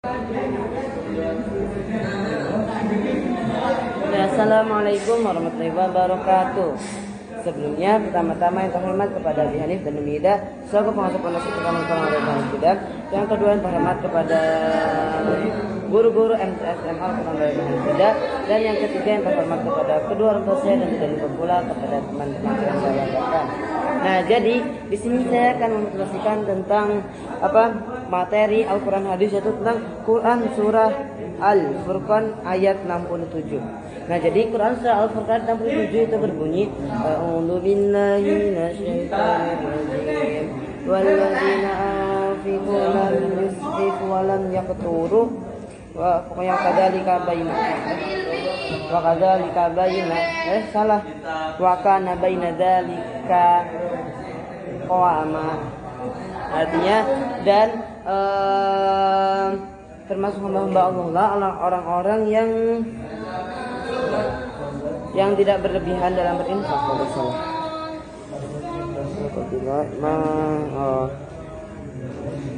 Assalamualaikum warahmatullahi wabarakatuh. Sebelumnya, pertama-tama yang terhormat kepada Abi Hanif dan Umi Ida selaku pengasuh pondok pesantren Al-Quran dan Hidayah. Yang kedua yang terhormat kepada guru-guru MTSM Al-Quran dan Hidayah. Dan yang ketiga yang terhormat kepada kedua orang tua saya dan tidak lupa pula kepada teman-teman yang saya banggakan. Nah, jadi di sini saya akan menjelaskan tentang materi Al-Quran hadis, yaitu tentang Quran surah Al-Furqan ayat 67. Nah, jadi Quran surah Al-Furqan 67 itu berbunyi A'udzu billahi minasyaitonir rajim walladzina anfiqu lam yusrifu wa lam yaqturu wa pokoknya kadzalika baina wa kadzalika baina salah wa kana baina dzalika qawama, artinya dan termasuk hamba-hamba Allah orang-orang yang tidak berlebihan dalam berinfak.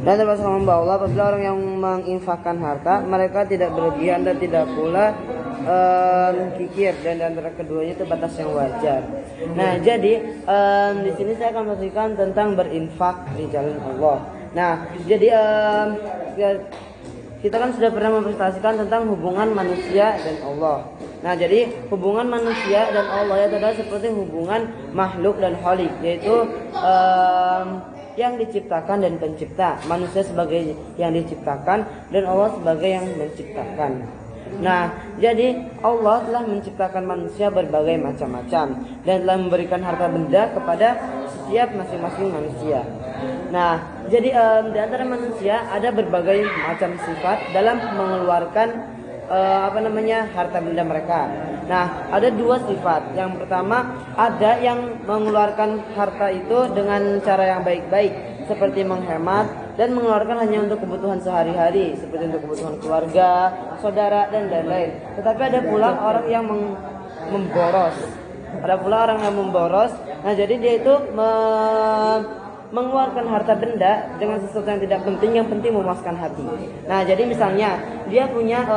Dan termasuk hamba Allah apabila orang yang menginfakkan harta mereka tidak berlebihan dan tidak pula kikir, dan antara keduanya itu batas yang wajar. Nah, jadi di sini saya akan memberikan tentang berinfak di jalan Allah. Nah, jadi kita kan sudah pernah mempresentasikan tentang hubungan manusia dan Allah. Nah, jadi hubungan manusia dan Allah itu adalah seperti hubungan makhluk dan khalik, yaitu yang diciptakan dan pencipta. Manusia sebagai yang diciptakan dan Allah sebagai yang menciptakan. Nah, jadi Allah telah menciptakan manusia berbagai macam-macam dan telah memberikan harta benda kepada setiap masing-masing manusia. Nah, jadi di antara manusia ada berbagai macam sifat dalam mengeluarkan harta benda mereka. Nah, ada dua sifat. Yang pertama, ada yang mengeluarkan harta itu dengan cara yang baik-baik, seperti menghemat dan mengeluarkan hanya untuk kebutuhan sehari-hari, seperti untuk kebutuhan keluarga, saudara, dan lain-lain. Tetapi ada pula orang yang memboros. Ada pula orang yang memboros. Nah, jadi dia itu mengeluarkan harta benda dengan sesuatu yang tidak penting, yang penting memuaskan hati. Nah, jadi misalnya dia punya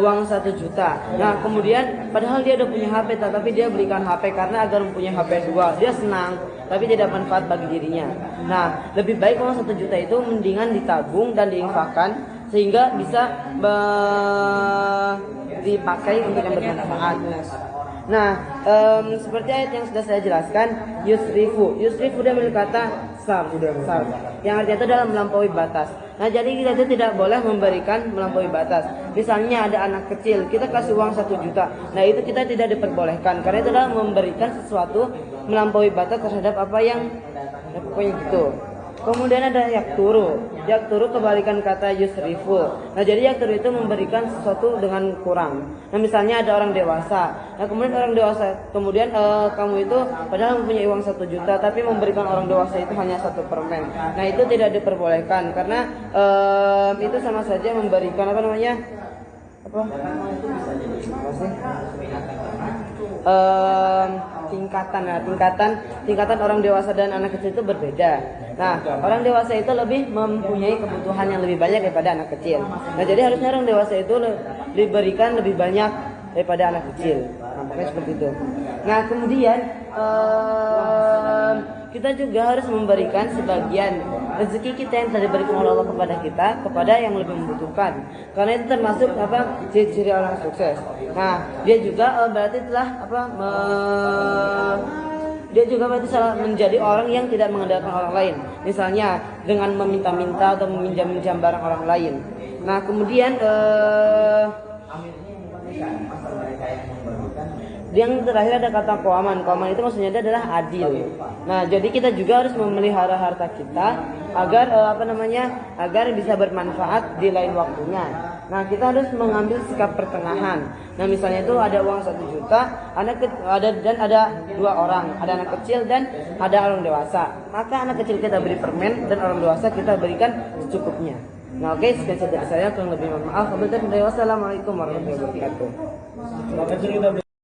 uang 1 juta. Nah, kemudian padahal dia udah punya HP, tapi dia belikan HP karena agar mempunyai HP 2. Dia senang, tapi tidak manfaat bagi dirinya. Nah, lebih baik uang 1 juta itu mendingan ditabung dan diinfakkan sehingga bisa dipakai untuk yang bermanfaat. Nah, seperti ayat yang sudah saya jelaskan, yusrifu dia memiliki kata sarf, yang artinya itu adalah melampaui batas. Nah, jadi kita itu tidak boleh memberikan melampaui batas. Misalnya ada anak kecil, kita kasih uang 1 juta. Nah, itu kita tidak diperbolehkan karena itu adalah memberikan sesuatu melampaui batas terhadap apa yang pokoknya gitu. Kemudian ada yakturu kebalikan kata yusrifu. Nah, jadi yakturu itu memberikan sesuatu dengan kurang. Nah, misalnya ada orang dewasa. Nah, kemudian kamu itu padahal mempunyai uang 1 juta tapi memberikan orang dewasa itu hanya 1 permen. Nah, itu tidak diperbolehkan karena itu sama saja memberikan tingkatan orang dewasa dan anak kecil itu berbeda. Nah, orang dewasa itu lebih mempunyai kebutuhan yang lebih banyak daripada anak kecil. Nah, jadi harusnya orang dewasa itu diberikan lebih banyak daripada anak kecil. Nampaknya seperti itu. Nah, kemudian kita juga harus memberikan sebagian rezeki kita yang telah diberikan oleh Allah kepada kita kepada yang lebih membutuhkan. Karena itu termasuk ciri-ciri orang sukses. Nah, dia juga berarti menjadi orang yang tidak mengandalkan orang lain. Misalnya dengan meminta-minta atau meminjam-minjam barang orang lain. Nah, kemudian yang terakhir ada kata qawaman. Qawaman itu maksudnya adalah adil. Nah, jadi kita juga harus memelihara harta kita agar agar bisa bermanfaat di lain waktunya. Nah, kita harus mengambil sikap pertengahan. Nah, misalnya itu ada uang 1 juta, ada 2 orang, ada anak kecil dan ada orang dewasa. Maka anak kecil kita beri permen dan orang dewasa kita berikan secukupnya. Nah, oke, sekian saja dari saya. Kurang lebih mohon maaf. Wassalamualaikum warahmatullahi wabarakatuh.